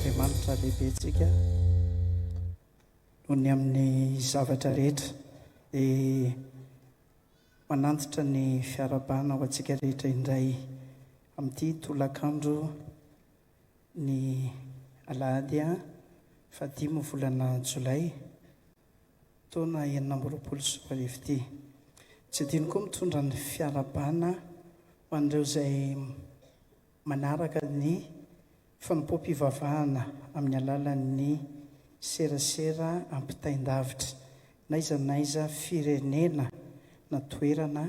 Andriamanitra lehibentsika noho ny amin'ny zavatra rehetra dia manantitra ny fiarabana ho antsika rehetra indray amin'ity tolakandro ny alahady 5 volana Jolay taona 2024 ity. Tsy adino koa mitondra ny fiarabana ho an'ireo izay manaraka ny fanompoam-pivavahana amin'ny alalan'ny serasera ampitain-davitra naiza naiza firenena na toerana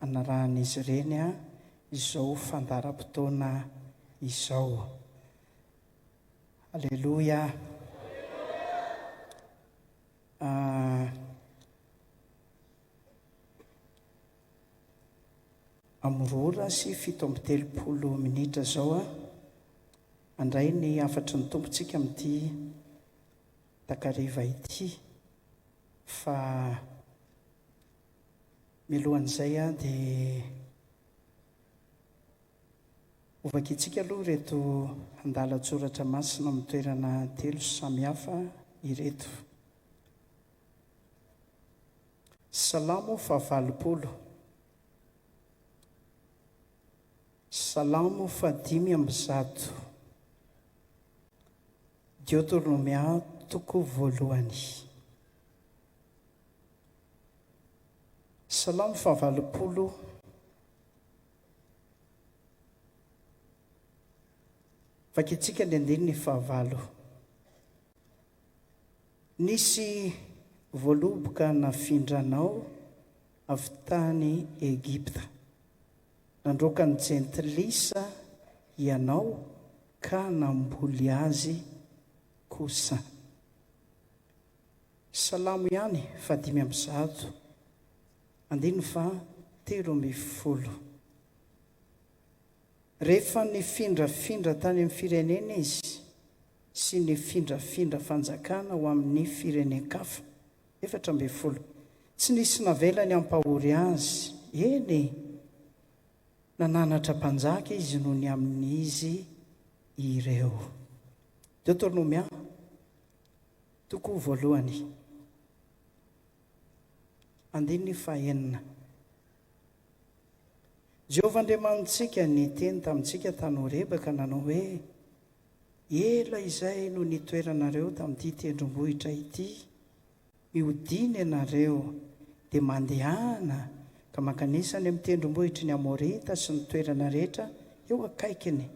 anarahan'izy ireny izao fandaharam-potoana izao. Aleluia. Amorora sy 7:30 minitra zao andray ny afatry ny tompontsika amin'ity takariva ity. Fa milohan'izay dia ovakitsika aloha reto andalan-tsoratra masina amin'ny toerana 3 samihafa ireto. Salamo 20. Salamo 5:10. Deuteronomia toko voalohany. Salamo 20. Vakitsika ny 9. Nisy voaloboka nafindranao avy tany Egipta, nandroaka ny jentilisa ianao ka namboly azy kosa. Salamo ihany 5:10. 3:10. Rehefa nifindrafindra tany amin'ny firenena izy sy nifindrafindra fanjakana ho amin'ny firenen-kafa 14. Tsy nisy navelany hampahory azy, eny nananatra mpanjaka izy noho ny amin'izy ireo. Deuteronomia toko voalohany 9. Jehovah Andriamanitsika niteny tamintsika tany Horebaka nanao hoe: ela izay no nitoeranareo tamin'ity tendrombohitra ity, mihodiny ianareo dia mandehana ka makanisany amin'ny tendrombohitry ny Amorita sy ny toerana rehetra eo akaikiny,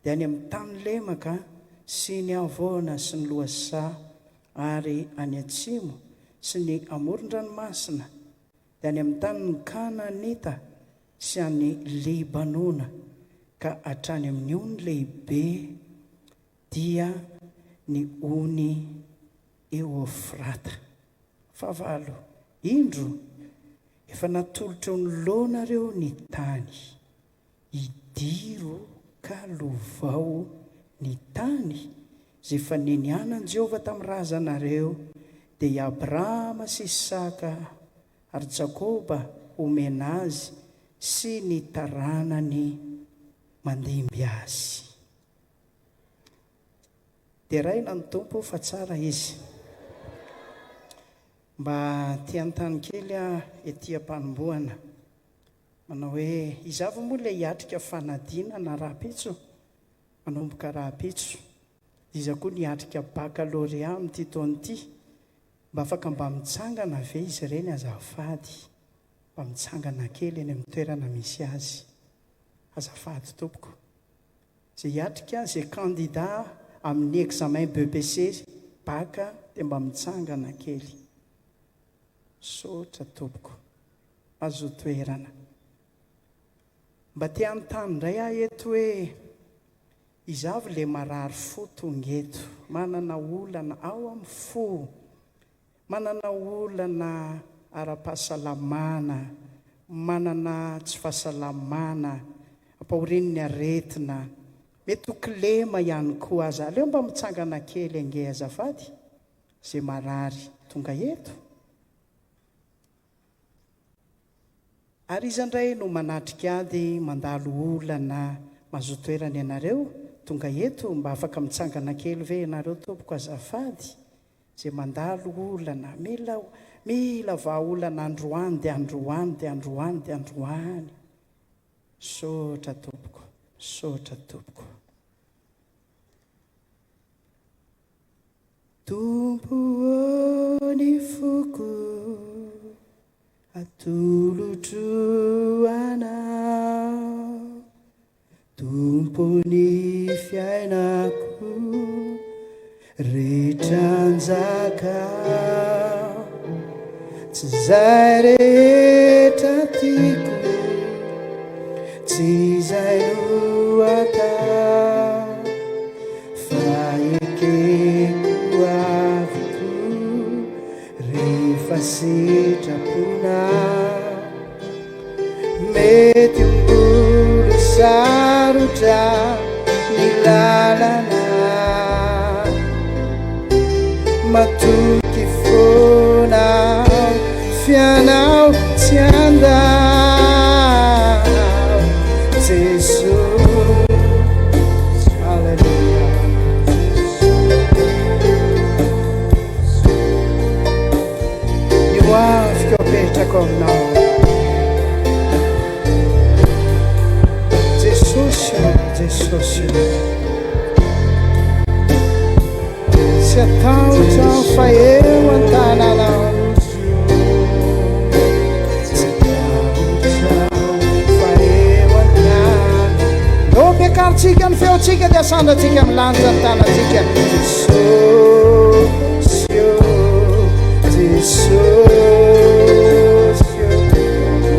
dia any amin'ny tany lemaka sy ny avoana sy ny lohasaha, ary any atsimo sy ny amoron-dranomasina, dia any amin'ny tany ny Kanaanita sy any Libanona, ka hatrany amin'ny ony lehibe dia ny ony Eofrata. 9. Indro efa natolotra ny loanareo ny tany, idiro ka lovao ny tany izay efa ninianan Jehovah tamin'ny razanareo, dia i Abrahama sy Isaka ary Jakoba omena azy sy ny taranany mandimby azy. Dia raina ny tompo fa tsara izy. Mba tian-tany kely ety am-panombohana manao hoe izava moa ilay hiatrika fanadina na raha-pitso, manomboka raha-pitso, iza koa niatrika baccalauréat amin'ity taona-ity, mba afaka mba mitsangana ve izy ireny azafady, mba mitsangana kely eny amin'ny toerana misy azy, azafady tompoko. Izay hiatrika izay candidat amin'ny examen BBC bacca dia mba mitsangana kely. Sotra tompoko, azo toerana. Mba te-anontany indray eto hoe izavy le marary fo tonga eto, manana olana ao amin'ny fo, manana olana ara-pahasalamana, manana tsy fahasalamana, ampahorin'ny aretina, mety ho kilema ihany koa aza. Aleo mba mitsangana kely ange azafady, izay marary tonga eto. Ary izandray no manatrika ady mandalo olana mazotoerana ianareo tonga eto mba afaka mitsangana kely ve ianareo tompoko azafady zay mandalo olana mila vaolana androany dia androany dia androany dia androany. Sotra tompoko, sotra tompoko. Tompo ny foko atolotro anao, tompo ny fiainako retranjakao, tsy zay rehetra tiako, tsy zay no atao, fa ekeko aviko rehefa sitrapona. Mety olo sarotra ny lalana, matoky fona fianao tsy andao, Jesus. Alleluia. Io afaka apetrako aminao Jesosy, tsy atahotra fa eo an-tananao, tsy atahotra fa eo an-tananao. No piakaritsika ny feotsika dia sandratsika milanja ny tanatsika. Jesosy,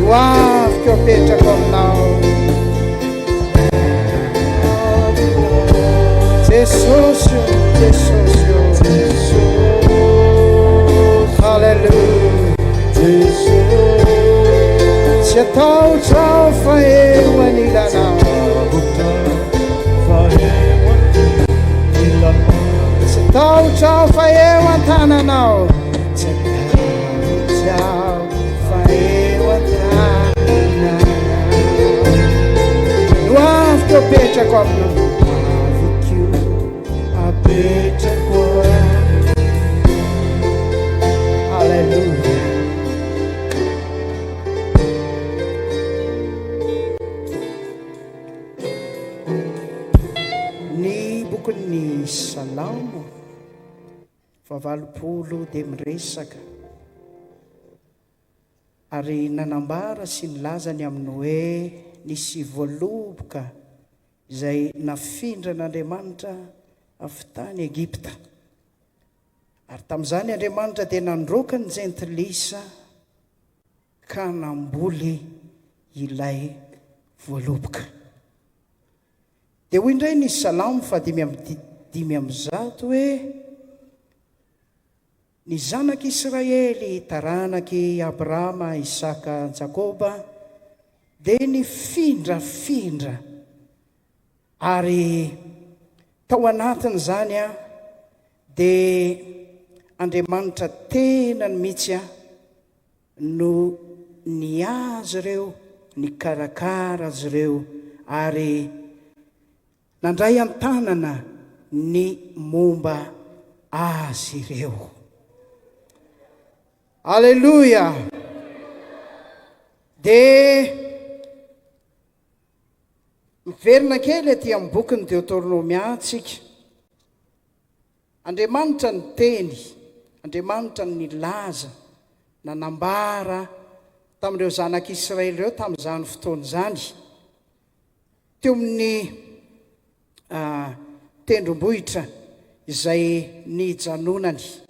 ho afaka apetrako aminao Jesus, Hallelujah. Tsy atahotra fa eo anilanao, tsy atahotra fa eo an-tananao, tsy atahotra fa eo an-tananao. No afaka apetrako aminao, apetrako. Hallelujah. Ny bokin'ny Salamo 80 dia miresaka ary nanambara sy nilazany aminy hoe nisy voaloboka izay nafindran'Andriamanitra avy tany Egipta, ary tamin'izany Andriamanitra dia nandroaka ny jentilisa ka namboly ilay voaloboka. Dia hoy indray ny Salamo 5:1 hoe ny zanak'Israely taranaky Abrahama, Isaka, Jakoba dia nifindrafindra, ary tao anatiny zany dia Andriamanitra tena ny mihitsy no niazy ireo, nikarakara azy ireo, ary nandray an-tanana ny momba azy ireo. Alleluia. Dia miverina kely aty amin'ny bokin'ny Deuteronomia tsika. Andriamanitra ny teny, Andriamanitra ny laza, nanambara tamin'ireo zanak'Israely ireo tamin'izany fotoana izany, teo amin'ny tendrombohitra izay nijanonany.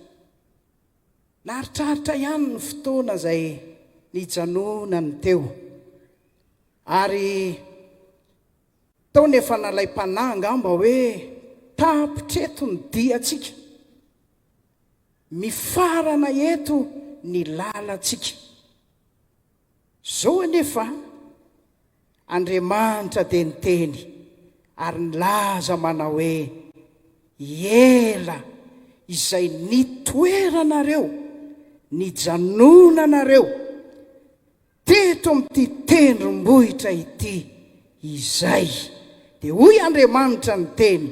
Naritraritra ihany ny fotoana izay nijanonany teo, ary tao nefa nalay mpananga mba hoe tapitreto ny diatsika, mifarana eto ny lalatsika. Zao anefa Andriamanitra dia niteny ary nilaza mana hoe ela izay nitoeranareo, nijanonanareo teto amin'ity tendrombohitra ity izay dia hoy Andriamanitra ny teny,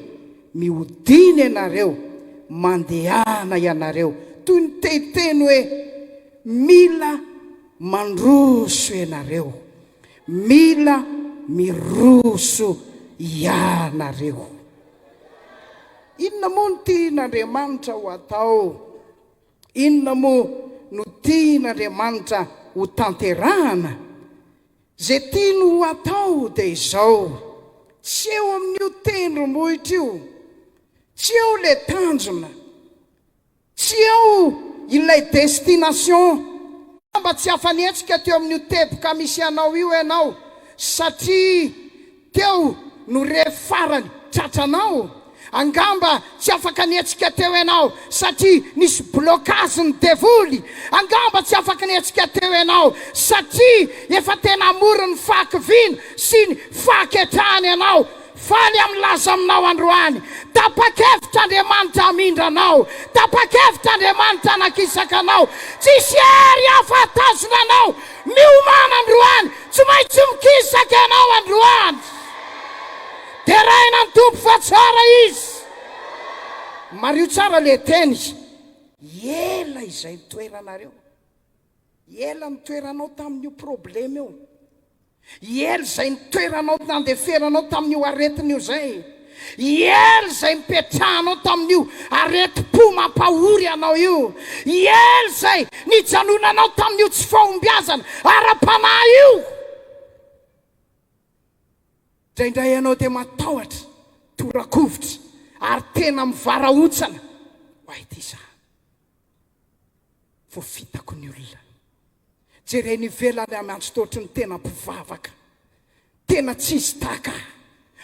mihodiny ianareo, mandehana ianareo, toy ny tehiteny hoe mila mandroso ianareo, mila miroso ianareo. Inona moa no tian'Andriamanitra ho atao? Inona moa no tian'Andriamanitra ho tanterahana? Zay tiany ho atao dia izao: tsy eo amin'io tendrombohitra io, tsy eo ilay tanjona, tsy eo ilay destination. Mba tsy hafanetsika teo amin'io teboka misy anao io ianao, satria teo no rehefarany tratranao. Angamba tsy afaka nietsika teo ianao satria nisy blocage ny devoly. Angamba tsy afaka nietsika teo ianao satria efa tena moro ny fahakiviana sy ny fahaketrahana ianao. Faly amlaza aminao androany. Tapa-kevitra Andriamanitra hamindra anao, tapa-kevitra Andriamanitra hanakisaka anao. Tsisy hery hafa hatazona anao miomana androany, tsy maintsy mikisaka ianao androany. Dia raina ny tompo fa tsara izy. Mario tsara le teny, ela izay nitoeranareo, ela nitoeranao tamin'io problema io, ela izay nitoeranao nandeferanao tamin'io aretin'io zay, ela izay mipetrahanao tamin'io areti-po mampahory anao io, ela izay nijanonanao tamin'io tsy fahombiazana ara-panahy io. Indraindray ianao dia matahotra, torakovitra, ary tena mivarahotsana. Hoay ty za, vo vitako ny olona. Jereny ivelany amantsy totry ny tena mpivavaka, tena tsisy taka,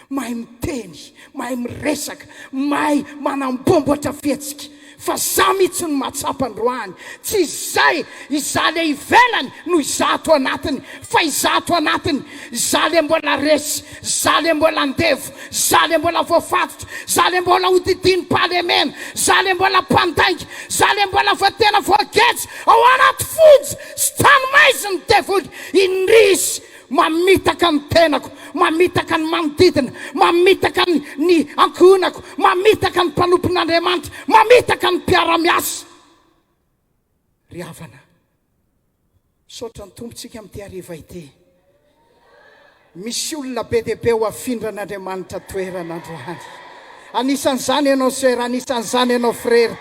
mahay miteny, mahay miresaka, mahay manambomboatra fihetsika. Fa za mihitsy ny mahatsapa androany. Tsy izay izaly ivelany no izato anatiny, fa izato anatiny izaly mbola resy, izaly mbola andevo, izaly mbola voafatotra, izaly mbola hodidiny palemena, izaly mbola mpandainga, izaly mbola voatena voagetsy ao anaty fonjy sy tanomaizy ny devoly. Indrisy mamitaka ny tenako, mamitaka ny manodidina, mamitaka ny ankonako, mamitaka ny mpanompon'Andriamanitra, mamitaka ny mpiara-miasa. Ry havana, saotra ny tompontsika amin'ity hariva ity. Misy olona be dia be ho afindra'Andriamanitra toerana androany. Anisan'izany ianao sera, anisan'izany ianao frera.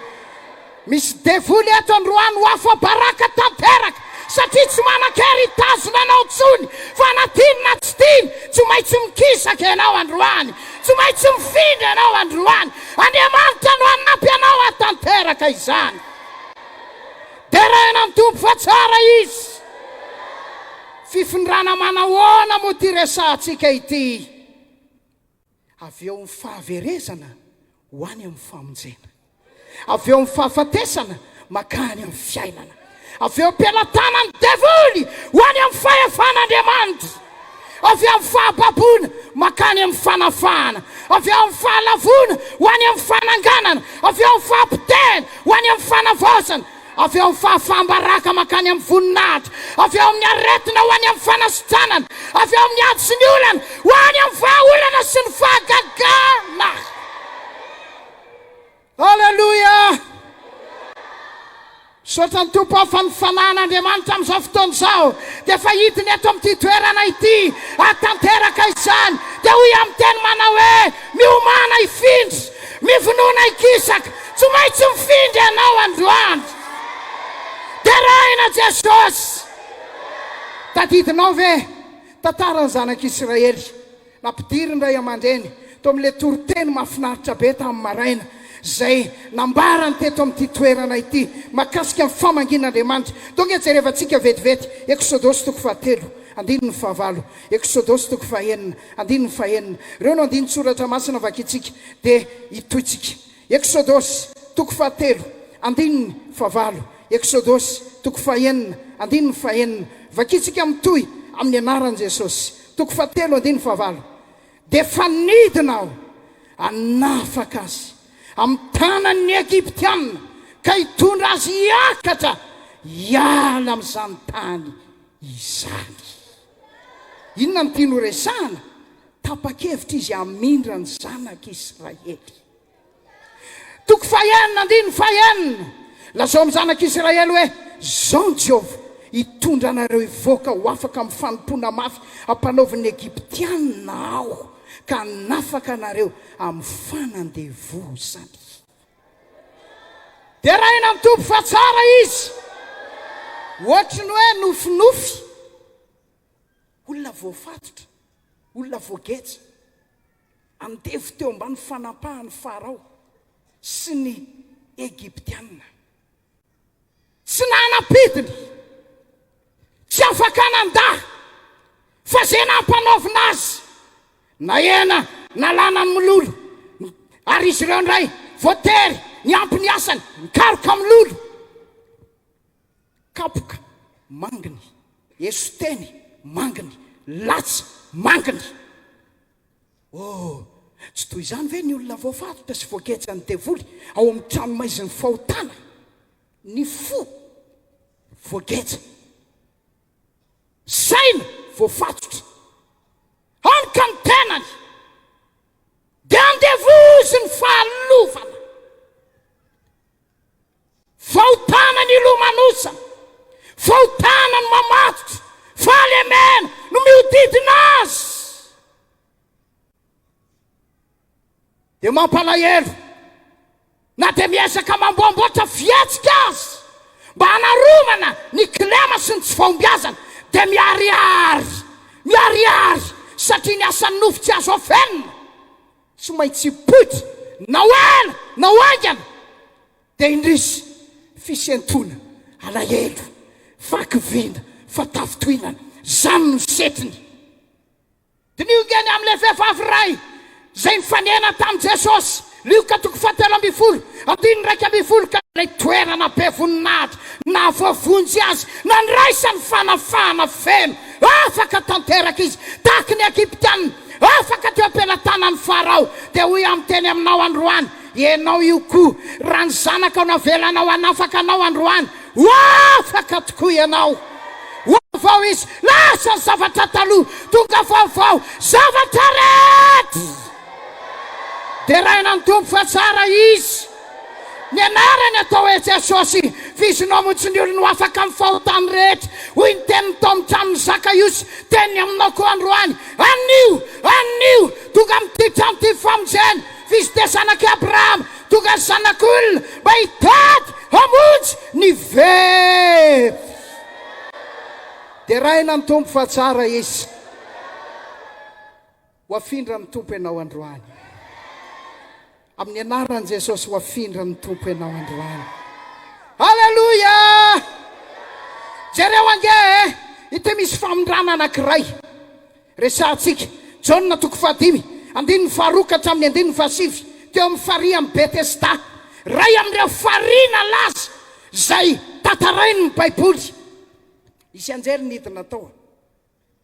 Misy devoly eto androany ho afa baraka tanteraka, satria tsy manan-kery tazona anao tsony, fa na tiny na tsy tiny tsy maintsy mikisaka ianao androany, tsy maintsy mifindra ianao androany. Andriamanitra no hanampy anao hatanteraka izany. Dia raina ny tompo fa tsara izy. Fifindrana manahoana moa ty resantsika ity? Avy eo amin'ny fahaverezana ho any amin'ny famonjena, avy eo amin'ny fahafatesana makany amin'ny fiainana, avy eo am-pialatana ny devoly ho any amin'ny fahefan'Andriamanitra, avy eo amin'ny fahababona makany amin'ny fanafahana, avy eo amin'ny fahalavona ho any amin'ny fananganana, avy eo amin'ny fahampitena ho any amin'ny fanavaozana, avy eo amin'ny fahafambaraka makany amin'ny voninahitra, avy eo amin'ny aretina ho any amin'ny fanasitranana, avy eo amin'ny ady sy ny olana ho any amin'ny vahaolana sy ny fahagagana. Halleluja! Saotra ny tompo afanifanan'Andriamanitra amin'izao fotoana izao, dia efa hitiny eto amin'ity toerana ity hatanteraka izany. Dia hoy amin'ny teny manao hoe miomana hifindra, mivonoana hikisaka, tsy maintsy mifindra ianao androany. Dia raina Jesosy. Tadidinao ve tantaran'ny zanak'Israely nampidiriny ray aman-dreny to amin'ilay toriteny mahafinaritra be tamin'ny maraina, zay nambarany teto amin'ity toerana ity mahakasika amin'ny famangin'Andriamanitra. Donge jerevantsika vetivety Exodosy toko 7 andininy 9, Exodosy toko 9 andininy 9. Ireo no andiny soratra masina vakitsika dia itoitsika. Exodosy toko 7 andininy 9, Exodosy toko 9 andininy 9. Vakitsika amitoy amin'ny anaran'i Jesosy. Toko 7 andininy 9. Dia fanidinao anafaka azy amin'ny tanan'ny Egiptianina ka hitondra azy hiakatra hiala amin'izany tany izany. Inona no tiany ho resahana? tapa-kevitra izy hamindra ny zanak'Israely. Toko fahenina andiny fahenina lazao amin'ny zanak'Israely hoe zao Jehova hitondra anareo hivoaka ho afaka amin'ny fanompona mafy ampanaoviny Egyptianina ao ka nafaka anareo amin'ny fanandevozany. Dia raina amin'ny tompo fa tsara izy. Ohatry ny hoe nofinofy. Olona voafatotra, olona voagetsa, andevy teo ambany fanampahany Farao sy ny Egyptianina. Tsy nanapidiny, tsy afaka nandahy, fa zay nampanaovina azy. Na ena, na lana ny mololo, ary izy ireo ndray voatery, ny ampy ny asany, nikaroka amin'ny lolo. Kapoka, manginy, esoteny, manginy, latsa, manginy. Tsy toy izany ve ny olona voafatotra sy voagetsa ny devoly ao amin'ny trano maiziny fahotana? Ny fo voagetsa, saina voafatotra, anka ny tenany, dia andevozy ny fahalovana. Fahotana ny lomanosana, fahotana ny mamatotra, fahalemena no mihodidina azy. Dia mampalahelo na dia miezaka mamboamboatra fietsika azy mba hanaromana ny kilema sy ny tsy fahombiazana, dia miariary satria ny asan'ny nofo tsy azo afenina. Tsy maintsy hipoitra na hoela na hoaingana, dia indrisy fisentona, alahelo, vakiviana, fatafitohinana, zany no setiny. Dia niogeny amin'ilay vehivavy ray zay nifanena tamin'i Jesosy, Luka 7:20, andiny 1:20, ka ilay toerana be voninahitra na voavonjy azy na niraisany fanafahana feno, afaka tanteraka izy tahaka ny Egyptianina, afaka teo am-pelantanan'ny Farao. Dia hoy amin'ny teny aminao androany, ianao io koa raha ny zanaka navelanao hanafaka anao androany, afaka tokoa ianao. Vaovao izy, lasa ny zavatra taloha, tonga vaovao, zavatra rehetra. Dia raina ny tompo fa tsara izy. Ny anarany atao hoe Jesosy, vizinao montsy ny olona ho afaka amin'ny fahotany rehetra. Hoy ny teniny tao amin'ny tranon'ny Zakaiosy, teniny aminao koa androany, anio, tonga amin'ity trano ty famonjena, vizy dia zanaky Abrahama, tonga ny zanak'olona mba hitady hamonjy ny very. Dia raina ny tompo fa tsara izy. Ho afindra ny tompo ianao androany. Amin'ny anaran'i Jesosy ho afindra ny tompo ianao androany. Halleluja! Jereo ange, ity misy famondrana anankiray. Resantsika, Jaona 5:5, andiny 2 amin'ny andiny 7, teo amin'ny farihy amin'ny Betesda. Ray amin'ireo fariana laza zay tatarainy ny Baiboly. Isy anjery nidina tao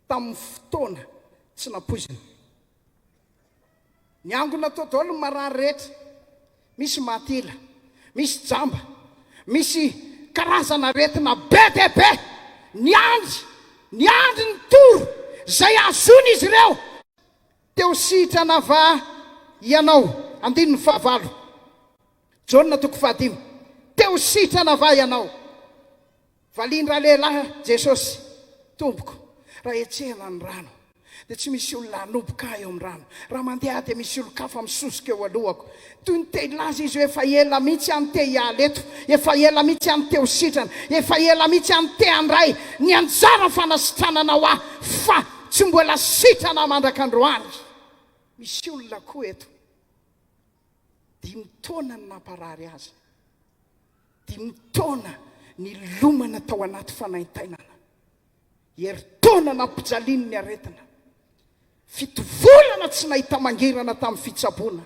tamin'ny fotoana tsy napoizina. Ny angona tao daholo ny marary rehetra, misy matila, misy jamba, misy karazana retina be dia be. Ny andry ny toro zay azony izy ireo teo sitrana va ianao. Andiny 9, Jaona 5:5, teo sitrana va ianao. Valindra lehilahy Jesosy, tompoko, raha etsehana ny rano dia tsy misy olona hanomboka eo amin'ny rano. Raha mandeha dia misy olon-kafa misosoka eo alohako. Toy ny te laza izy efa ela mihitsy any te hialeto, efa ela mihitsy any teo sitrana, efa ela mihitsy any te andray ny anjara fanasitranana ho ahy, fa tsy mbola sitrana mandrak'androany. Misy olona koa eto 5 taona ny namparary azy, 5 taona ny lomana tao anaty fanaintainana, heritaona nampijaliany ny aretina, 7 volana tsy nahita mangirana tamin'ny fitsaboana.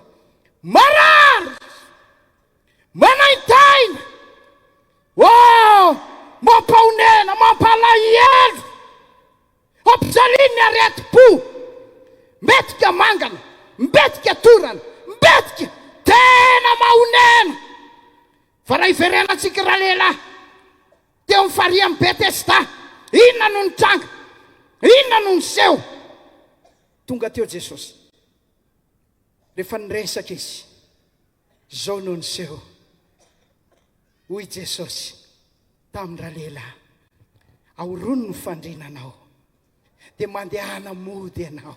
Marary, manaintaina, mampaonena, mampalahelo, ampijaliany ny areti-po, mbetika mangana, mbetika torana, mbetika tena mahonena. Fa raha iverenantsika raha lehilahy teo amin'ny farihy amin'ny Betesda, inona no nitranga, inona no niseho? tonga teo Jesosy rehefa niresaka izy zao no niseho hoy Jesosy tamin'ny lehilahy aorono ny fandrinanao dia mandehana mody ianao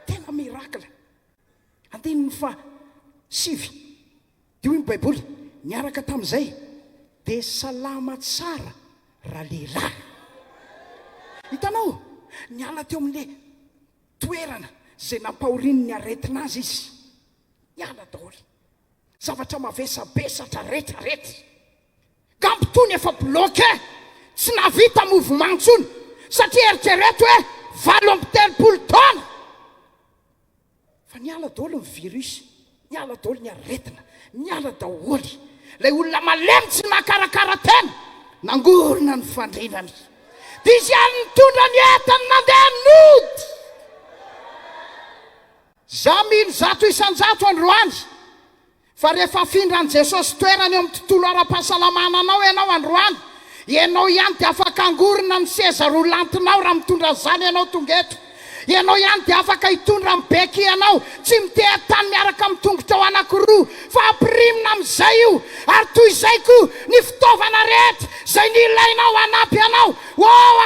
tena mirakla andininy fa 7 dia hoy ny baiboly niaraka tamin'izay dia salama tsara raha lehilahy hitanao niala teo amin'le toerana zay nampahorin'ny ny aretina azy izy niala daholo zavatra mavesabesatra rehetrarehetra kampitony efa bloke tsy navita mouvement ntsony satria eritrereto hoe 80 taona fa niala daholo ny virus niala daholo ny aretina niala daholy lay olona malemy tsy nakarakara tena nangorona ny fandrinany dia izy any nitondra ny entany nandeha nody za mily 100 androany fa rehefa afindran' Jesosy toerany eo amin'ny tontolo ara-pahasalamana anao ianao androany ianao ihany dia afaka angorona ny seza rolantinao raha mitondra zany ianao tongeto ianao ihany dia afaka hitondra ny beky ianao tsy miteha-tany miaraka amin'ny tongotra ao anankiroa fa ampirimina amin'izay io ary toy izay koa ny fitaovana rehetra zay ny ilainao anampy ianao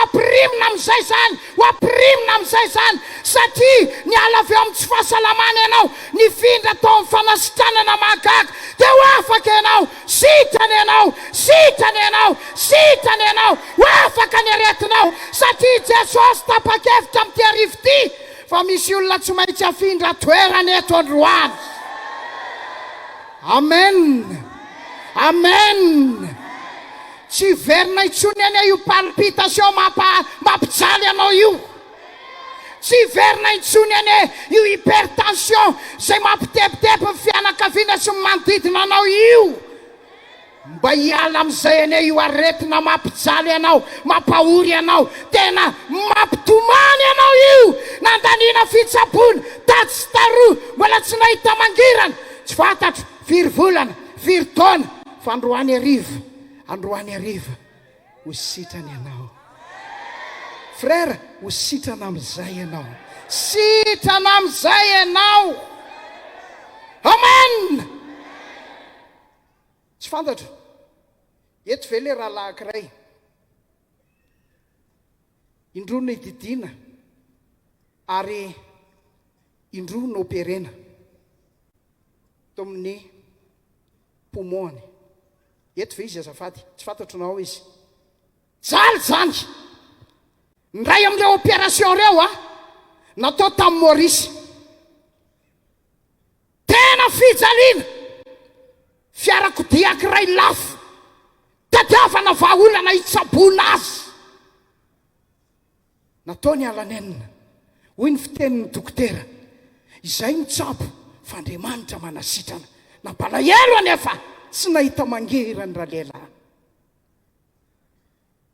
ampirimina amin'izay zany ampirimina amin'izay zany satria ny ala avy eo amin'ny tsy fahasalamana ianao ny findra tao amin'ny fanasitranana mahagaga dia ho afaka ianao sitrany ianao sitrany ianao sitrany ianao ho afaka ny aretinao satria Jesosy tapa-kevitra amin'ity arivo ity fa misy olona tsy maintsy afindra toerany eto androany amen amen tsy verina itsony any io palpitation mampijaly anao io tsy verina itsony any io hypertension zay mampitepitepy ny fianakaviana sy manodidina anao io mba hiala amin'izay ane io aretina mampijaly anao mampahory anao tena mampitomany anao io nandaniana fitsapona tady sy taroa mbola tsy nahita mangirana tsy fantatro 4 volana 4 taona fa androany ariva ho sitrany ianao frère ho sitrana amin'izay ianao sitrana amin'izay ianao amen tsy fantatro eto ve le rahalahy ankiray indroa no hididiana ary indroa no operena tao amin'ny poumon-ny eto ve izy azafady tsy fantatronao izy jaly zany ndray amin'le opération reo natao tamin'ny Maurice tena fijaliana fiarakodia ankiray lafo tadiavana vahaolana hitsabona azy natao ny alanenina hoy ny fitenin'ny dokotera izay mitsabo fa Andriamanitra manasitrana nampalahelo anefa tsy nahita mangirany raha lehilahy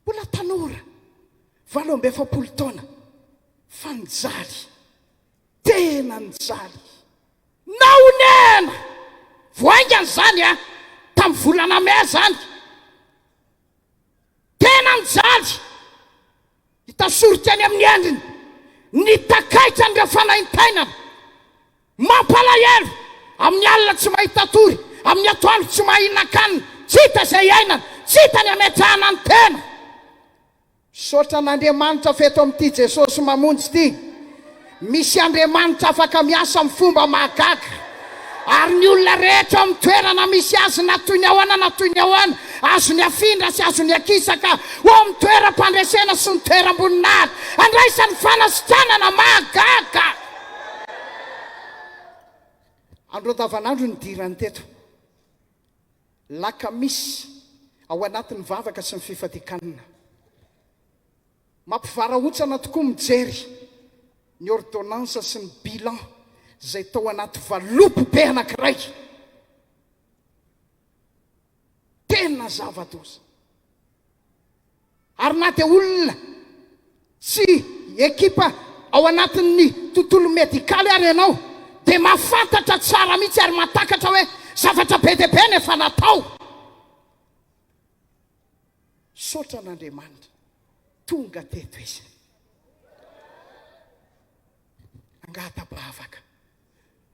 mbola tanora 70 taona fa nijaly tena nijaly naonena voaingany zany tamin'ny volana May zany tena nijaly hitasorika any amin'ny endriny ny takaitra ny refanaintainana mampalahelo amin'ny alina tsy mahita tory amin'ny atoandro tsy mahina-kanina tsy hita zay ainana tsy hita ny ametrahana ny tena sotra n'Andriamanitra feto amin'ity Jesosy mamonjy ity misy Andriamanitra afaka miasa amin'ny fomba mahagaga ary ny olona rehetra amin'ny toerana misy azy na toy ny ahoana azo ny afindra sy azo ny akisaka ho amin'ny toeram-pandresena sy ny toeram-boninahitra andraisan'ny fanasitranana mahagaga andro andavanandro ny dirany teto lakamisy ao anatin'ny vavaka sy ny fifadikanana mampivarahotsana tokoa mijery ny ordonnance sy ny bilan zay tao anaty valopo be anankiray tena zava-doza ary na dia olona tsy ekipa ao anatin'ny tontolo medikaly ary ianao dia mahafantatra tsara mihitsy ary mahatakatra hoe zavatra be dia be nefa natao sotra n'Andriamanitra tonga teto izy angatapavaka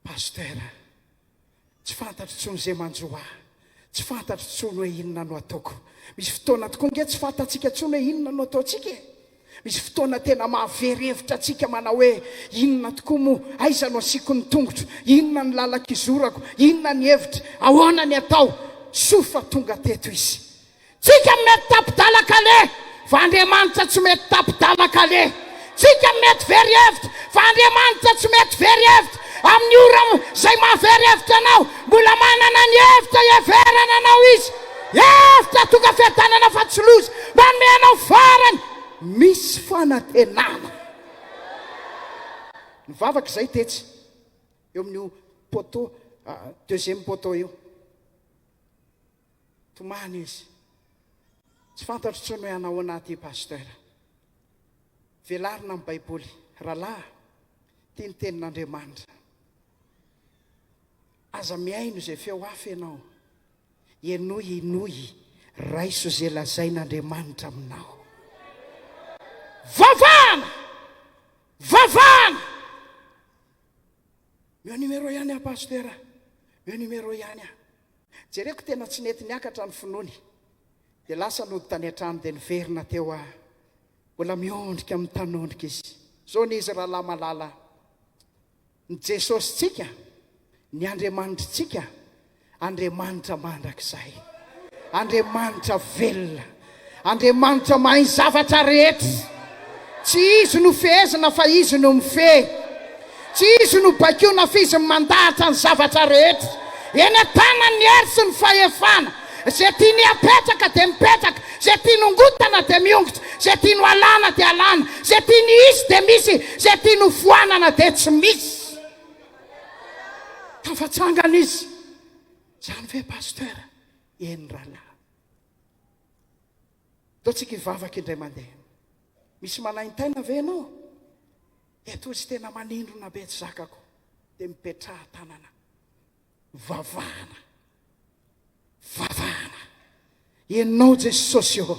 pastera tsy fantatro tsony zay manjoa tsy fantatro tsony hoe inona no ataoko misy fotoana tokoa nge tsy fantatsika tsony hoe inona no ataotsika misy fotoana tena mahaverevitra atsika manao hoe inona tokoa mo aiza no asiko ny tongotro inona ny lalakizorako inona ny hevitra ahoana ny atao sofa tonga teto izy tsika mety tapidalaka le fa Andriamanitra tsy mety tapidalaka le tsika mety very hevitra fa Andriamanitra tsy mety very hevitra amin'ny ora zay mahavery hevitra anao mbola manana ny hevitra everana anao izy hevitra tonga fiadanana fa tsy loza manome anao farany misy fanantenana ny vavaka izay tetsy eo amin'io poteau deuxième poteau io tomany izy tsy fantatro tsony hoe anao anaty pastera velarina amin'ny baiboly rahalahy tia ny tenin'Andriamanitra aza miaino izay feo afy ianao enoy raiso izay lazain'Andriamanitra aminao vavana meo numéro ihany a pastera meo numéro ihany a jereko tena tsy nety niakatra ny finoany dia lasa nody tany an-trano dia niverina teo mbola miondrika amin'ny tanondrika izy zao ny izy rahalahy malala ny Jesosy tsika ny Andriamanitra tsika Andriamanitra mandrakizay Andriamanitra velona Andriamanitra mahay zavatra rehetra tsy izy no fehezina fa izy no mifehy tsy izy no bakiona fa izy mandahatra ny zavatra rehetra eny an-tanany ny hery sy ny fahefana zay tia ny apetraka dia mipetraka zay tia nongotana dia miongotra zay tia no alana dia alana zay tia ny isy dia misy zay tia no foanana dia tsy misy tafatsangana izy zany ve pastera eny rahalahy ataotsika hivavaka indray mandeha misy manaintaina ve ianao eto izy tena manindrona be tsy zakako dia mipetraha tanana vavana ianao Jesosy io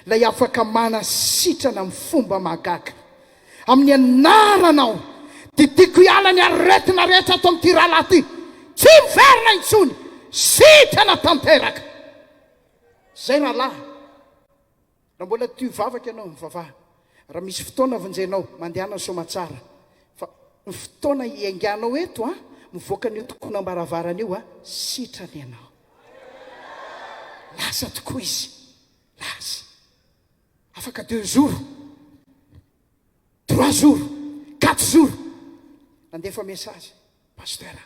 lay afaka manasitrana amin'ny fomba mahagaga amin'ny anaranao tiako hiala ny aretina rehetra ato amin'ity rahalahy ty tsy miverina intsony sitrana tanteraka zay rahalahy raha mbola tio vavaka ianao mivavaha raha misy fotoana vonjenao mandehana somatsara fa ny fotoana ianganao eto mivoaka n'io tokony ambaravarana io sitrana ianao lasa tokoa izy lasa afaka 2 jours 3 jours 4 jours nandefa message pastera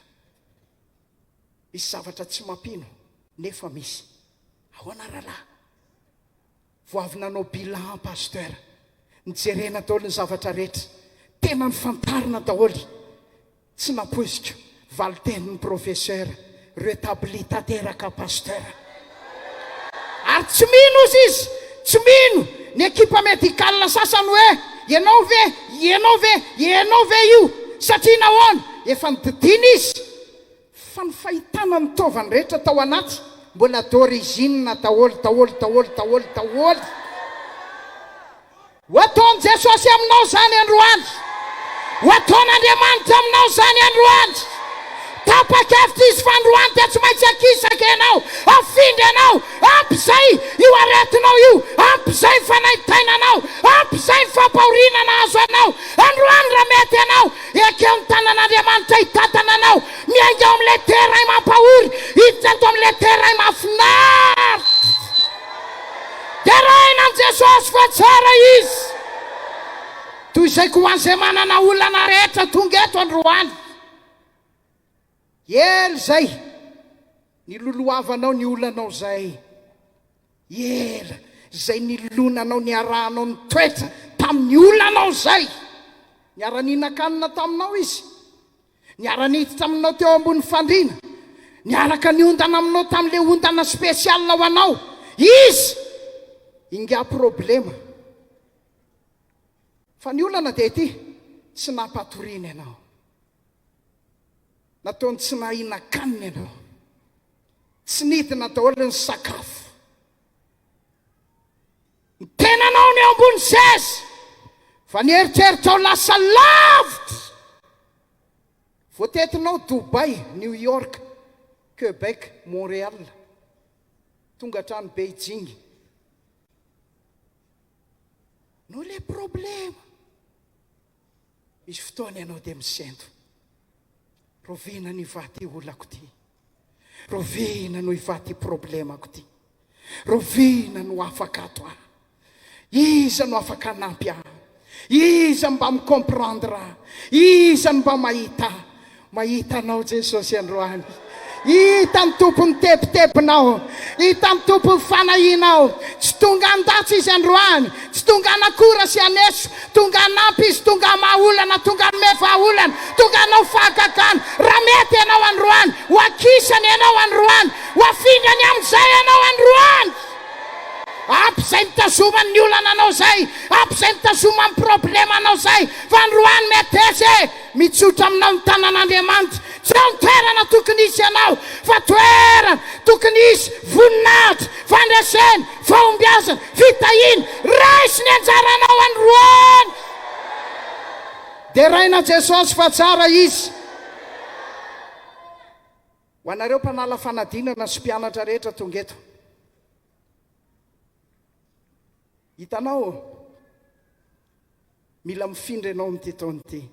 misy zavatra tsy mampino nefa misy ahoana rahalahy voavy nanao bilan pastera nijerena daholo ny zavatra rehetra tena ny fantarina daholo tsy napoiziko valitenin'ny professeur rétabli tanteraka pastera ary tsy mino izy tsy mino ny ekipa médicale sasany hoe ianao ve io satria nahoana efa nididina izy fa ny fahitana ny taovany rehetra tao anaty mbola d'origine daholo ho ataony Jesosy aminao zany androany ho ataon'Andriamanitra aminao zany androany tapakevitra izy fa androany dia tsy maintsy akisaka ianao afindra anao ampizay io aretinao io ampizay fanaitainanao ampizay fampahorinana azo anao androany raha mety anao ekeo ny tanan'Andriamanitra hitatana anao miainga ao amin'ilay terrain mampahory hiditra ato amin'ilay terrain mahafinaritra dia raina an' Jesosy fa tsara izy toy izay ko hoan'izay manana olana rehetra tonga eto androany ely zay ny loloavanao ny olanao zay ela zay nilonanao ny arahanao ny toetra tamin'ny olanao zay ny araninan-kanina taminao izy ny araniditra aminao teo ambony fandrina ny araka ny ondana aminao tamin'ilay ondana spesialina ho anao izy inga problema fa ny olana dia ity tsy nampatorina ianao nataony tsy nahinan-kanina ianao tsy nidina daholo ny sakafo ny tenanao ny ambony seza fa ny eritreritra ao lasa lavitra voatetinao Dubai, New York, Quebec, Montréal, tonga hatrany Beijing. No le problema. Misy fotoana ianao dia misento. Rovina no ivaty olako ty. Rovina no ivaty problemako ty. Rovina no afaka ato aho. Iza no afaka anampy aho. Iza mba micomprendre aho. Iza no mba mahita. Mahita anao Jesosy androany. Hita ny tompony tepitepinao. Hita ny tompony fanahinao. Tsy tonga andatsy izy androany. Tsy tonga anakora sy aneso. Tonga anampy izy. Tonga mahaolana. Tonga mevaolana. Tonga anao fahakakana. Raha mety ianao androany. Hoakisany ianao androany. Hoafindrany amin'izay ianao androany. Ampy izay mitazomany ny olana anao zay. Ampy izay mitazomany problema anao zay. Fa androany mety eze. Mitsotra aminao ny tanan'Andriamanitra. Tsy ao toerana tokony isy ianao. Fa toerana tokony isy voninahitra, fandraisana, fahombiazana, fitahina. Raisy ny anjaranao androany. Dia raina Jesosy fa tsara izy. Ho anareo mpanala fanadinana sy mpianatra rehetra tonga eto. Hitanao, mila mifindra ianao amin'ity taona ity.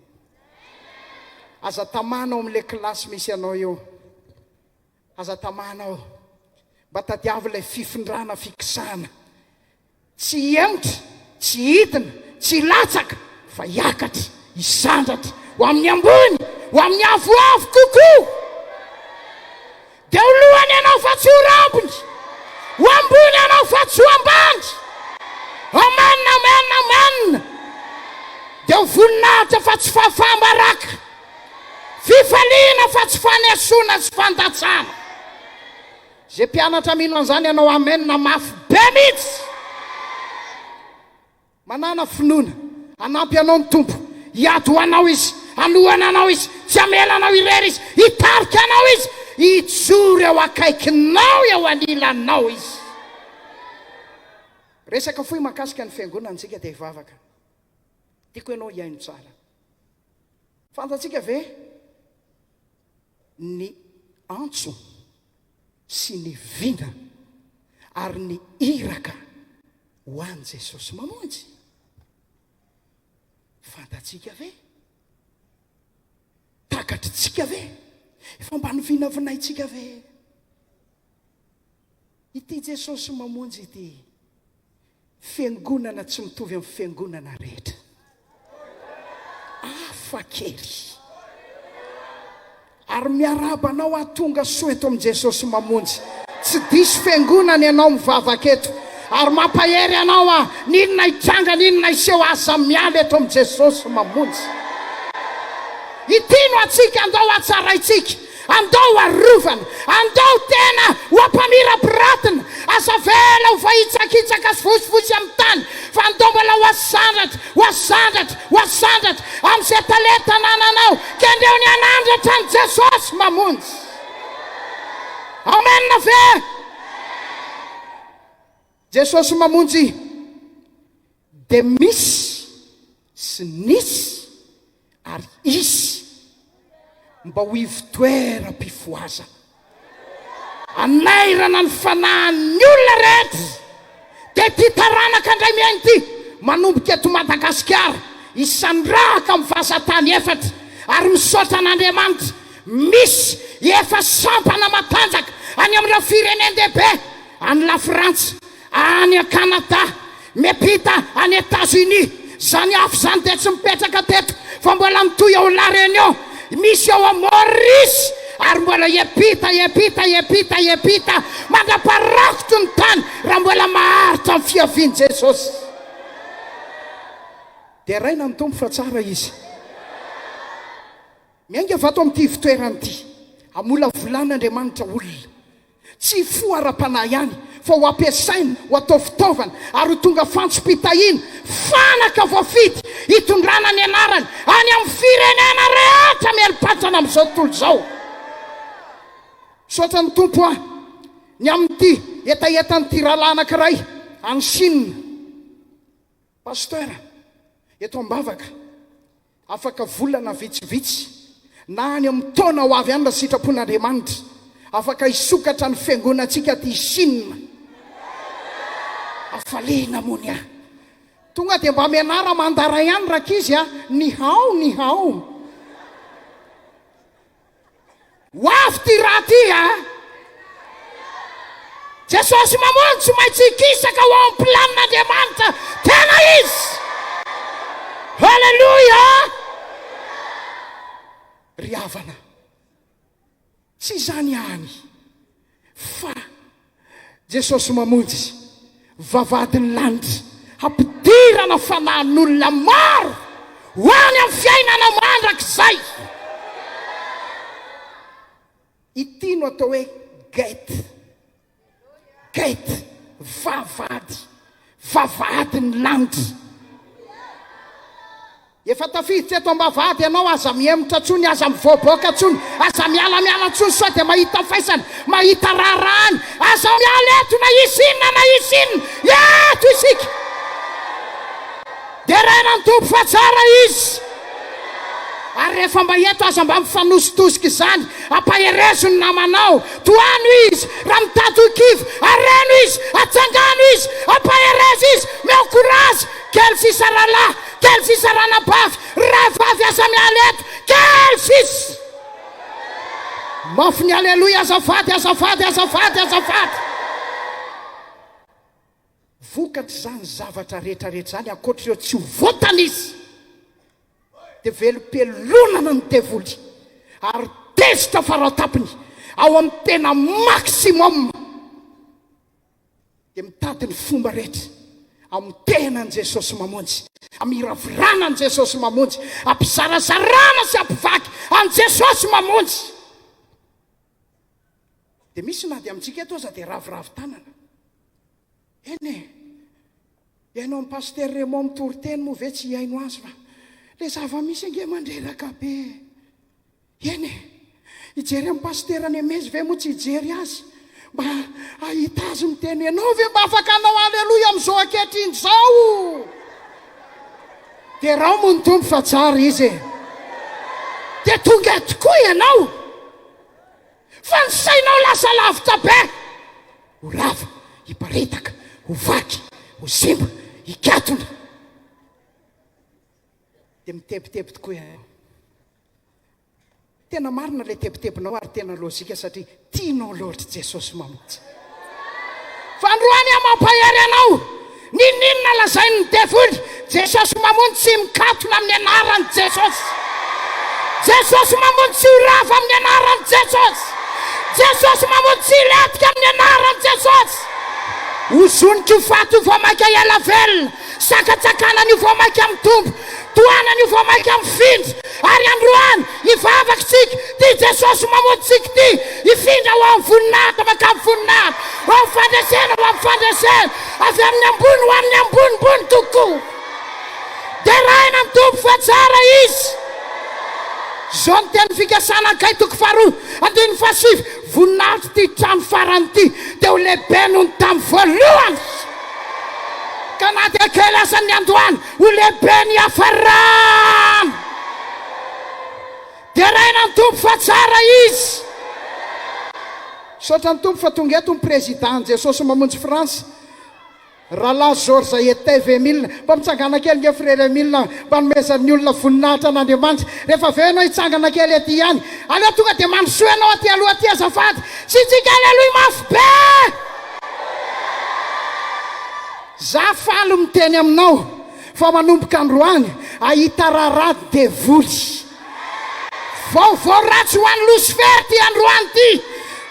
Aza tamanao amin'ilay kilasy misy ianao eo. Aza tamanao mba tadiavo ilay fifindrana fikisana. Tsy emotra, tsy hitina, tsy latsaka, fa hiakatra, hisandratra ho amin'ny ambony, ho amin'ny avoavo kokoa. Dia olohany ianao fa tsy ho rambony, ho ambony ianao fa tsy ho ambany. Amen, amen, amen. Dia ho voninahitra fa tsy fafambaraka. Fifaliana fa tsy fanesona sy fandatsana. Zay mpianatra mino an'izany ianao amen na mafy be mihitsy. Manana finoana, anampy anao ny tompo. Hiato anao izy, anohana anao izy, tsy amela anao irery izy, hitarika anao izy, hijoro eo akaikinao eo anilanao izy. Resaka fohy makasika ny fiangonana antsika dia hivavaka. Tiako ianao hiaino tsara. Fantatsika ve? Ny antso sy ny vina ary ny iraka ho an'i Jesosy mamonjy. Fantatsika ve? Takatritsika ve? Efa mba ny vinavinaitsika ve? Ity Jesosy mamonjy ity, fiangonana tsy mitovy amin'ny fiangonana rehetra. Hafa kely. Ary miarabanao atonga soa eto amin'i Jesosy mamonjy. Tsy diso fiangonana ianao mivavaka eto. Ary mampahery ianao ninona hitranga, ninona hiseho asa miala eto amin'i Jesosy mamonjy. Ity no atsika andao atsaraitsika. Andao arovana. Andao tena ho ampamirapiratina. Asa vela ho fahitsakitsaka sy fosifosy amin'ny tany. Fa andao mbola ho asandratra, ho asandratra, ho asandratra amin'izay talenta nananao. Kendreo ny anandratra ny Jesosy mamonjy. Amen na ve? Jesosy mamonjy dia misy sy nisy ary isy mba ho ivotoeram-pifoaza. Anairana ny fanahin'ny olona rehetra. Dia ty taranaka indray miainy ity manomboka eto Madagasikara, isandrahaka amin'ny vasa-tany efatra ary misaotra an'Andriamanitra. Misy efa sampana matanjaka any amin'ny firenen'dehibe, any la Frantsa, any Kanada, miampita any États-Unis. Zany afo zany dia tsy mipetraka teto fa mbola mitoy ao La Réunion. Misy ao a Maurice ary mbola iapita mandraparakotro ny tany raha mbola maharitra amin'ny fiavian'i Jesosy. Dia raina ny tompo fa tsara izy. Miainga vato amin'ity fitoerana ity, hamola volan'Andriamanitra olona. Tsy fo ara-panahy ihany, fa ho ampiasaina, ho atao fitaovana, ary ho tonga fantso-pitahiana, fanaka voafidy, hitondrana ny anarany any amin'ny firenena rehetra mialipatrana amin'izao tontolo izao. Misaotra ny tompo ny amin'ity etaetan'ity rahalahy anankiray any Chine. Pasteur, eto am-bavaka, afaka volana vitsivitsy na any amin'ny taona ho avy any na sitrapon'Andriamanitra afaka hisokatra ny fiangonantsika ty Chine afaliana mony a tonga dia mba mianara mandara ihany rakizy a ni hao hoavy ty raha ty a Jesosy mamono tsy maintsy ikisaka ho amin'ny planin'Andriamanitra tena izy. Halleluja. Ry havana tsy izany ihany fa Jesosy mamonjy vavadiny lanitra hampidirana fanahin'olona maro ho any amin'ny fiainana mandrakizay. Ity no atao hoe gate vavadiny lanitra. Efa tafiditra eto am-bavady ianao aza miemotra tsony aza mivoaboaka tsony aza miala tsony sao dia mahita faisana mahita rarahany aza miala eto na isinina eto isika dia raina ny tompo fa tsara izy. Ary rehefa mba eto aza mba mifanositosika izany ampaherezo ny namanao toano izy raha mitady kivo areno izy atsangano izy ampaherezo izy meo courage kely sisa rahalahy kely sisa ranabavy raha vavy aza miala eto kely sisa mafy ny aleloia azafady vokatra zany zavatra rehetrarehetra zany ankoatr'ireo tsy votana izy dia velom-pelonana ny devoly ary tezitra faratapiny ao amin'ny tena maximum dia mitady ny fomba rehetra amin'ny tenan'i Jesosy mamonjy amiravorana an' Jesosy mamonjy ampizarazarana sy ampivaky an' Jesosy mamonjy. Dia misy na dia amintsika eto aza dia ravoravo tanana eny ianao amin'ny paster Raymond Toriteny moa ve tsy hiaino azy fa le zava-misy ange mandreraka be eny hijery amin'ny paster any Emezy ve moa tsy hijery azy mba ahita azy miteny ianao ve mba afaka anao aleloia amin'izao ankehitriny izao dia raha moa ny tompo fa tsara izy dia tonga tokoa ianao fa ny sainao lasa lavitra be ho rava hiparitaka ho vaky ho simba hikatona dia mitebiteby tokoa ianao. Tena marina le tebitebinao ary tena lozika satria tianao loatra Jesosy mamonjy. Fa androany mampahery anao ninona lazainy ny devoly Jesosy mamonjy tsy mikatona amin'ny anaran'i Jesosy. Jesosy mamonjy tsy horava amin'ny anaran'i Jesosy. Jesosy mamonjy tsy letika amin'ny anaran'i Jesosy. Hozoniky faty ho voamaika ela velona sakatsakana ny voamaika amin'ny tombo toana ny voamaika amin'ny findra ary androany hivavaka tsika ty Jesosy mamonjy tsika ty hifindra ho amin'ny voninahitra maka amin'ny voninahitra ho amin'ny fandresena avy amin'ny ambony ho amin'ny ambonimbony tokoa dia raina amin'ny tompo fa tsara izy. Zao ny teny fikasana kay toko faharoa andiny fahasivy voninahitra ty trano farany ty dia ho lehibe noho ny tamin'ny voalohany ka na dia kely asan'ny androany ho lehibe ny hafarana dia raina ny tompo fa tsara izy. Saotra ny tompo fa tonga eto ny président Jesosy mamonjy France rahalahy George Eteve Emile mba mitsangana kely nge frère Emile mba nomezan'ny olona voninahitra an'Andriamanitra rehefa avy eo ianao hitsangana kely aty ihany aleo tonga dia mandrosoa ianao aty aloha aty azafady sy tsika aleloia mafy be. Za falo miteny aminao fa manomboka androany ahita raharaha devoly vaovao ratsy ho an'ny Lucifer ty androany ty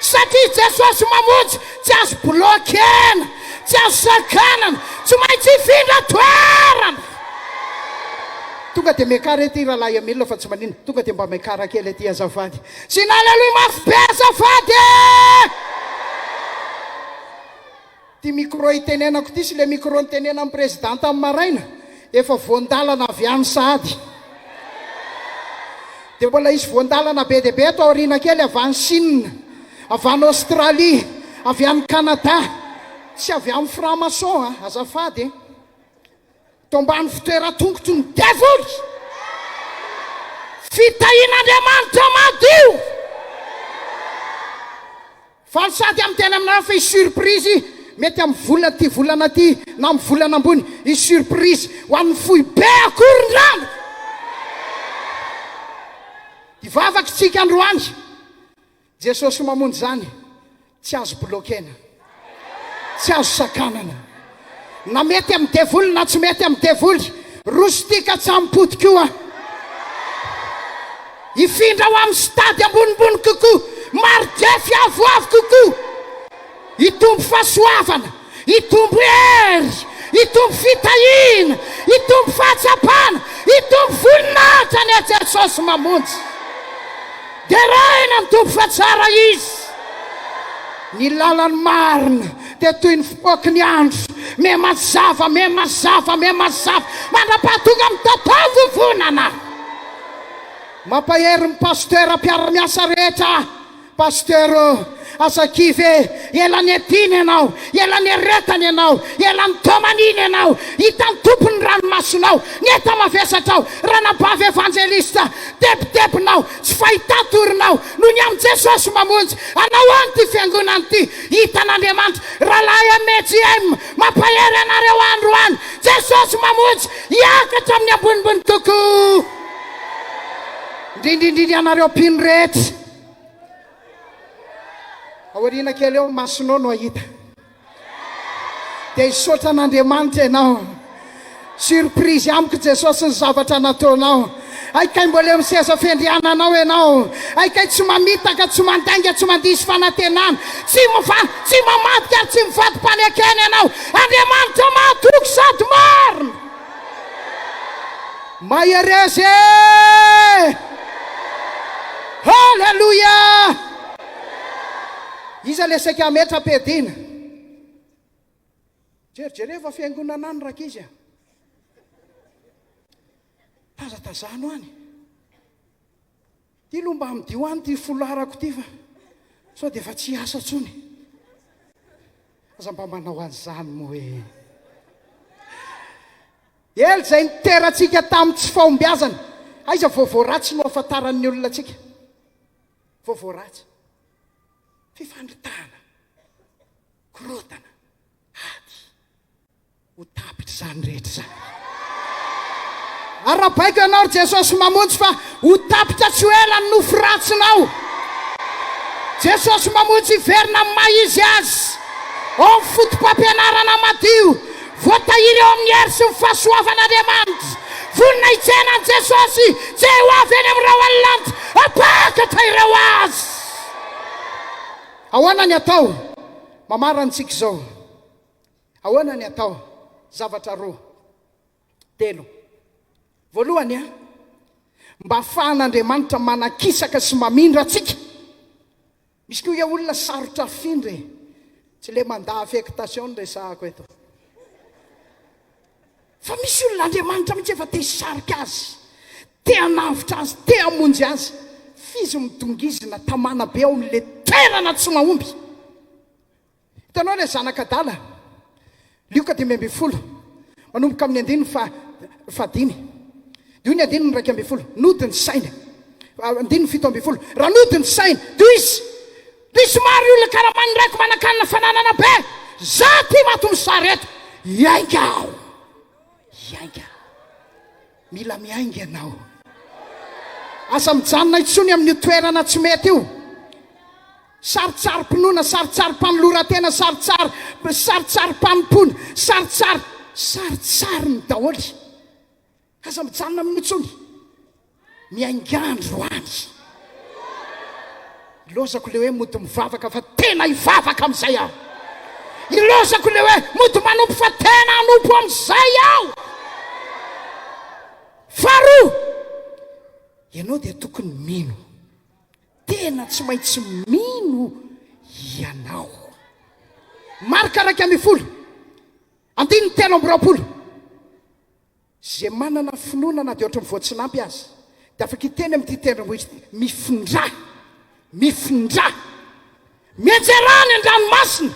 satria Jesosy mamonjy tsy azo blokena tsy azo sakanana tsy maintsy hifindra toerana. Tonga dia miakara ety rahalahy Emile fa tsy manino tonga dia mba miakara kely ety azafady sy naleloia mafy be azafady. Ty micro itenenako ty sy le micro nitenena amin'ny présidenta amin'ny maraina efa voandalana avy any sady dia mbola izy voandalana be dia be ato aoriana kely avy any Chine avy any Australie avy any Canada tsy avy amin'ny franc-maçon azafady to mbany fitoeran-tongotry ny devoly fitahian'Andriamanitra madio. Fa sady amin'ny tena aminareo fa surprise mety amin'ny volana ty volana ty na amin'ny volana ambony i surprise ho an'ny fohy be akoron-drano. Ivavaka tsika androany Jesosy mamonjy zany tsy azo blokena, tsy azo sakanana, na mety amin'ny devoly na tsy mety amin'ny devoly. Roso tika tsy ampodikoa ifindra ho amin'ny stady ambonimbony kokoa, maro defy avoavo kokoa, itombo fahasoavana, itombo hery, itombo fitahina, itombo fahatsapana, itombo voninahitra ny Jesosy mamonjy. Dia raina mitombo fa tsara izy. Ny lalany marina dia toy ny fipoky ny andro, me mazava, me mazava, me mazava, mandrapahatonga amin'ny tatao vovonana. Mampahery ny pasteur mpiara-miasa rehetra, pasteur Asakivy, elany adiny ianao, elany aretany ianao, elany tomaniny ianao, hitany tompony ranomasonao, neta mavesatra ranabavy evangelista, tepitepinao, tsy fahitatorinao, noho ny amin'ny Jesosy mamonjy, anao any ty fiangonana ty, hitan'Andriamanitra, rahalahy MGM, mampahery anareo andro any, Jesosy mamonjy, hiakatra amin'ny ambonimbony kokoa. Indrindrindrindry anareo mpino rehetra. Aoriana kely eo masonao no ahita. Dia hisaotra an'Andriamanitra ianao. Surprise amiko Jesosy ny zavatra nataonao. Aikay mbola amin'ny seza fendriananao ianao. Aikay tsy mamitaka, tsy mandainga, tsy mandisy fanantenana, tsy mamadika, tsy mivadi-panekena ianao. Andriamanitra mahatoky sady marina. Maherezy. Halleluja. Iza le saika metra pedina. Jerjereva fiangonana any raka izy. Tazatazano any. Ty lomba amidio any ty folarako ty fa so dia fa tsy asa tsony. Aza mba manao an'izany moa e. Ely zay niteratsika tamin'ny tsy fahombiazana. Aiza voavoaratsy no afantaran'ny olona tsika. Voavoaratsy. Fifandritana, korotana, ady, ho tapitra zany rehetra zany. Arabaiko ianao Jesosy mamonjy fa ho tapitra tsy ho ela ny nofo ratsinao. Jesosy mamonjy iverina amin'ny maha izy azy, ao amin'ny fotom-pampianarana madio, voatahiry eo amin'ny hery sy ny fahasoavan'Andriamanitra. Vonona hitsenan'i Jesosy, tsy ho avy eny amin'ireo alilanta, apakatra ireo azy. Ahoana ny atao? Mamarantsika izao. Ahoana ny atao? Zavatra roa, telo. Voalohany mba ahafahan'Andriamanitra manakisaka sy mamindra atsika. Misy koa olona sarotra afindra, tsy le manda affectation resahako eto. Fa misy olona Andriamanitra mihitsy efa te hisarika azy, te hanavitra azy, te hamonjy azy. Fizy midongizina tamana be ao amin'le toerana tsy mahomby. Hitanao le zanak'adala, Lioka 10:10, manomboka amin'ny 5:5. Dio ny 2:10, nodiny saina. 7:10, raha nodiny saina, dio izy. Misy maro olona karamany raiko manakanina fananana be. Za ty mato misary eto. Iainga aho. Iainga. Mila miainga ianao. Asa mijanona itsony amin'ny toerana tsy mety io. Saritsary-pinoana, saritsary-panolora-tena, saritsary-panompona, saritsary ny daholy. Asa mijanona amin'ny itsony. Miaingandro any. Ilozako le hoe mody mivavaka fa tena hivavaka amin'izay aho. Ilozako le hoe mody manompo fa tena hanompo amin'izay aho. Faharoa, ianao dia tokony mino. Tena tsy maintsy mino ianao. Marka 1:10, 3:20. Zay manana finoana dia ohatry mivoatsinampy azy, dia afaka hiteny amin'ity tendrombohitra, mifindra, mifindra. Mianjerany an-dranomasina.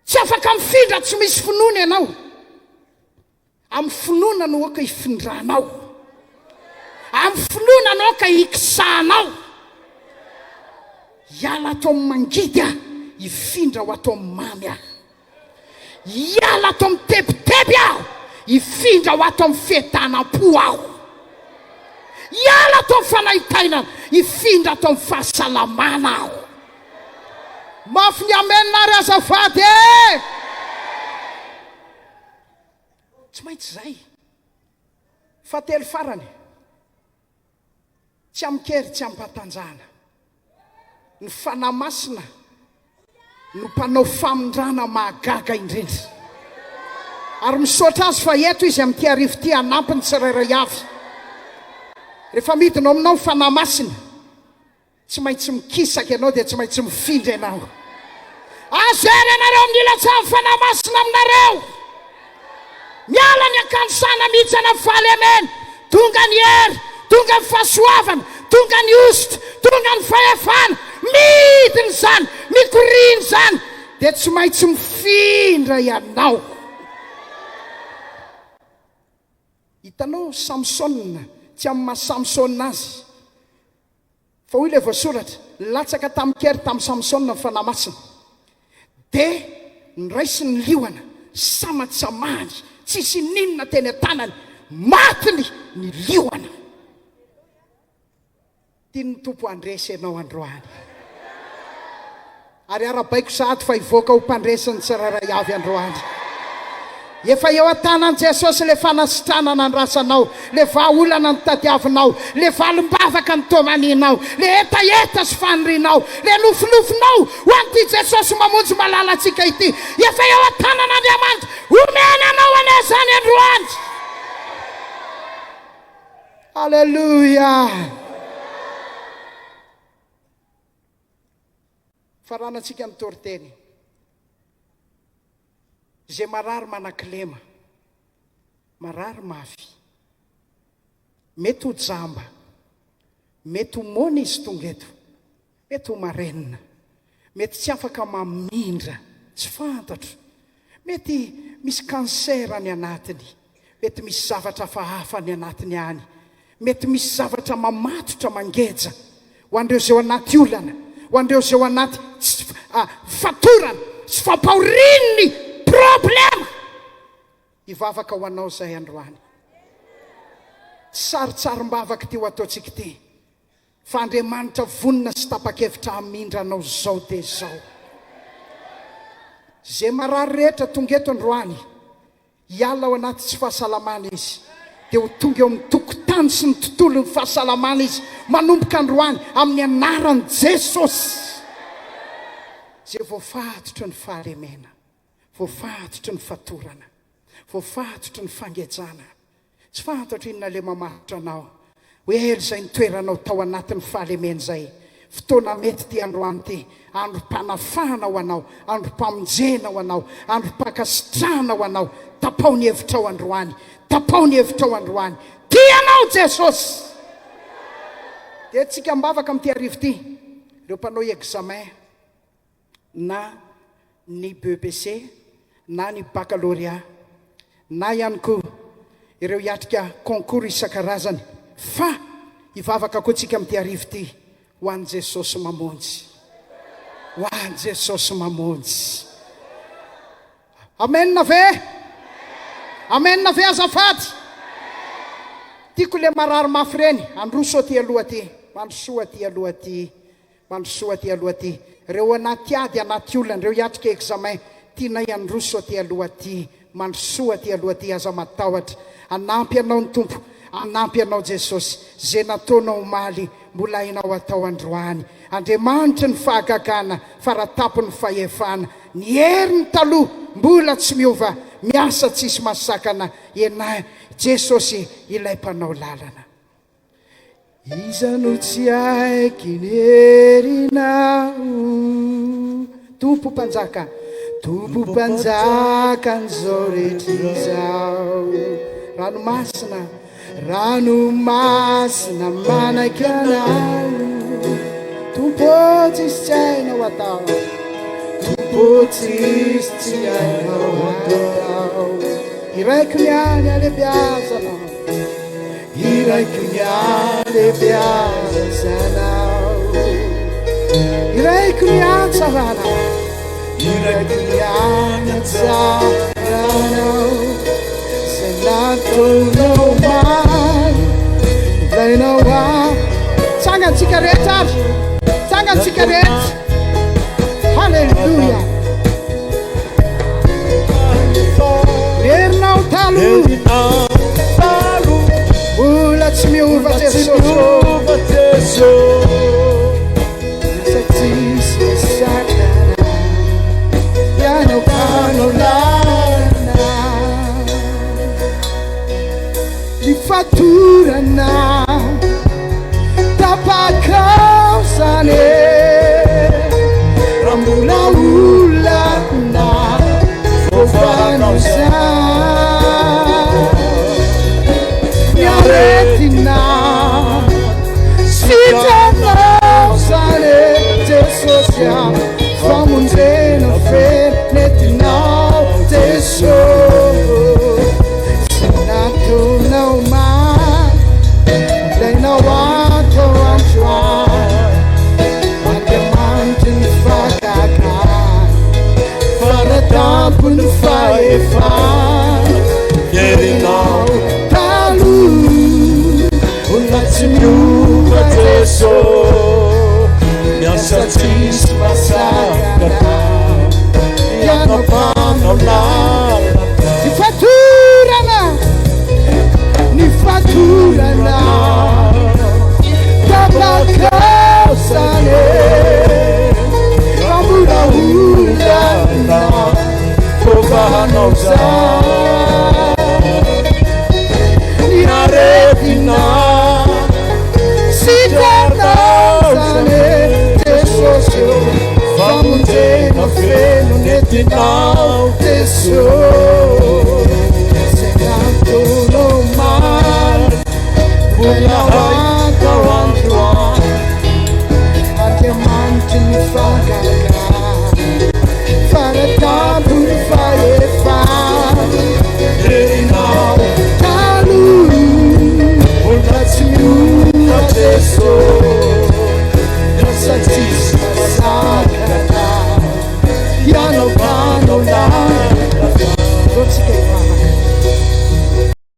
Tsy afaka mifindra tsy misy finoana ianao. Amin'ny finoana no oka hifindranao. amin'ny finoananao ka ikisanao. Iala ato amin'ny mangidy aho, ifindra ho ato amin'ny mamy aho. Iala ato amin'ny tebiteby aho, ifindra ho ato amin'ny fiadanam-po aho. Iala ato amin'ny fanahitainana, ifindra ato amin'ny fahasalamana aho. Mafy ny amenina ry azafady e! Tsy maintsy zay. Fatelo farany, tsy amikery tsy ampatanjahana. Ny fanahy masina no mpanao famindrana mahagaga indrindra. Ary misaotra azy fa eto izy amin'ity arivo ty anampiny tsirairay avy. Rehefa midinao aminao fanahy masina, tsy maintsy mikisaka ianao dia tsy maintsy mifindra ianao. Azery ianareo amin'ny ilatsaha fanahy masina aminareo. Miala ny akanosana mihitsy ana faly amen. Tonga ny hery, tonga ny fahasoavana, tonga ny ositra, tonga ny fahefana. Midiny zany, mikoriny zany, dia tsy maintsy mifindra ianao. Hitanao Samsona, tsy amin'ny maha Samsona azy. Fa hoy ilay voasoratra, latsaka tamikery tamin'ny Samsona ny fanahy masina. Dia niraisy ny liona, samatsamany, tsisy ninona teny an-tanany, matiny ny liona. Tiany tompo andresy ianao androany. Ary arabaiko sahady fa hivoaka ho mpandresiny tsirairay avy androany. Efa eo an-tanan Jesosy le fanasitranana ny rasanao, le vahaolana ny tadiavinao, le valim-bavaka ny tomaninao, le etaeta sy fanirinao, le nofinofinao ho an'ity Jesosy mamonjy malala antsika ity. Efa eo an-tanan'Andriamanitra, omena anao an'izany androany. Alleluia. Faranantsika ny Toriteny. Zay marary manakilema, marary mafy, mety ho jamba, mety ho mona izy tonga eto, mety ho marenina, mety tsy afaka mamindra, tsy fantatro, mety misy kansera ny anatiny, mety misy zavatra fahafa ny anatiny any, mety misy zavatra mamatotra mangeja ho andreo zay ao anaty olana, ho andreo zay ao anaty fatorana, sy fampahorininy problema. Ivavaka ho anao zay androany. Tsarotsarom-bavaka ty ho ataontsika ty. Fa Andriamanitra vonina sy tapa-kevitra hamindra anao zao dia zao. Zay marary rehetra tonga eto androany, hiala ao anaty tsy fahasalamana izy, dia ho tonga eo amin'ny tokotany sy ny tontolo ny fahasalamana izy, manomboka androany amin'ny anaran'i Jesosy. Zay voafatotro ny fahalemena, voafatotro ny fatorana, voafatotro ny fangejana. Tsy fantatro inona le mamatotra anao. Hoe zay ny toeranao tao anatin'ny fahalemena zay. Fotoana mety ty androany ty, androm-panafana ho anao, androm-pamonjena ho anao, androm-pakasitrana ho anao. Tapao ny hevitra ao androany, tapao ny hevitra ao androany. Ty anao Jesosy. Dia tsika mbavaka amin'ity arivo ty, ireo mpanao examen na ny BEPC, na ny baccalauréat, na ihany koa ireo hiatrika concours isan-karazany. Fa hivavaka koa tsika amin'ity arivo ty, ho an'i Jesosy mamonjy, ho an'i Jesosy mamonjy. Amen na ve? Amen na ve azafady? Tiako le marary mafy reny, androso aty aloha ty, mandrosoa aty aloha ty, mandrosoa aty aloha ty. Reo anaty ady anaty olana, reo hiatrika examen, tiana iandroso aty aloha ty, mandrosoa aty aloha ty, aza matahotra. Anampy anao ny Tompo, anampy anao Jesosy, zay nataonao omaly mbola hainao atao androany. Andriamanitra ny fahagagana, faratapo ny fahefana, ny hery ny taloha mbola tsy miova, miasa tsisy masakana. Enay Jesosy ilay mpanao lalana. Iza no tsy aiky ny herinao, Tompo mpanjaka, Tompo mpanjaka n'izao rehetra izao. Ranomasina, ranomasina manaiky anao, Tompo tsisy tsy hainao atao, Tompo tsisy tsy hainao atao. Iraiko niany alebiazanao, iraiko niany fiazanao iraiko niatsaranao iraiko nianatsaranao zay nataonao maro ilainao tsangantsika rehetra avy tsangantsika rehetra halleluia herinao talo ola tsy miova Jesosy satsisy misakana ianao kanao lana ny fatorana tapakao zany raha mbola olana vofanao zany miaretina sitanao zany Jesosy famonjena fenetinao Jesosy sinatonao ilainao atao androany Andriamanitra ny fakakany fanatampo ny fahefany herinao talo olona tsy miova Jesosy miasa tsisy masakana ianao mpanao lalana ny fatorana tabakao zany rambola olana vovahanao zany ny aretina sitanao zany Jesosy famonjena feno netinao Jesosy zay nataonao maro mbola